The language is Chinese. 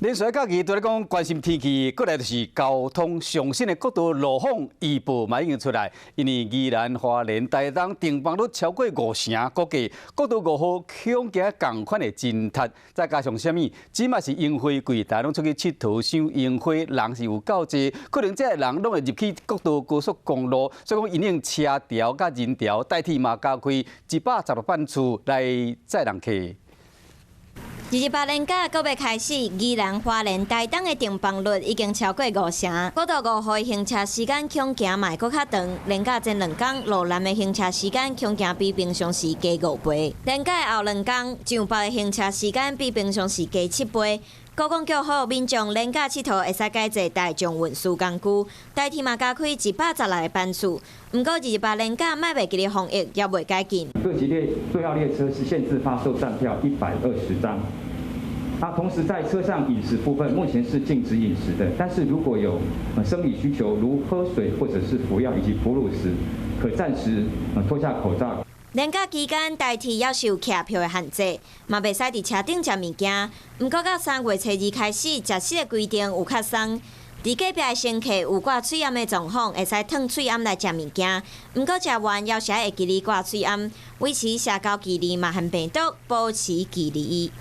连续假期都咧讲关心天气，过来就是交通上新的国道路况预报嘛已经出来，因为宜兰花莲台东停放率超过50%，估计国道5号恐惊共款的真塌。再加上什么？即嘛是樱花季，大家拢出去佚佗赏樱花，人是有够济，可能这人拢会入去国道高速公路，所以讲因用车条甲人条代替嘛加开116班次来载人客。 28连假搁要开始，宜兰花莲台东的停放率已经超过50%，国道5号行车时间恐惊嘛搁较长。连假前2天，路南的行车时间恐惊比平常时加5倍。连假后2天，上北的行车时间比平常时加7倍。高公叫好民众连假佚佗会使改坐大众运输工具，代替嘛加开116个班次。不过28连假卖袂记的防疫也未改进。各级对号列车是限制发售站票120张。 同时在车上饮食部分，目前是禁止饮食的。但是如果有生理需求，如喝水或者是服药以及哺乳时，可暂时脱下口罩。连假期间，代替要受客票的限制，嘛袂使伫车顶食物件。不过到3月初2开始，食食的规定有较松。 伫隔壁的乘客有挂嘴炎的状况，会使烫嘴炎来食物件。不过食完要写会记哩挂嘴炎，维持社交距离嘛和病毒保持距离。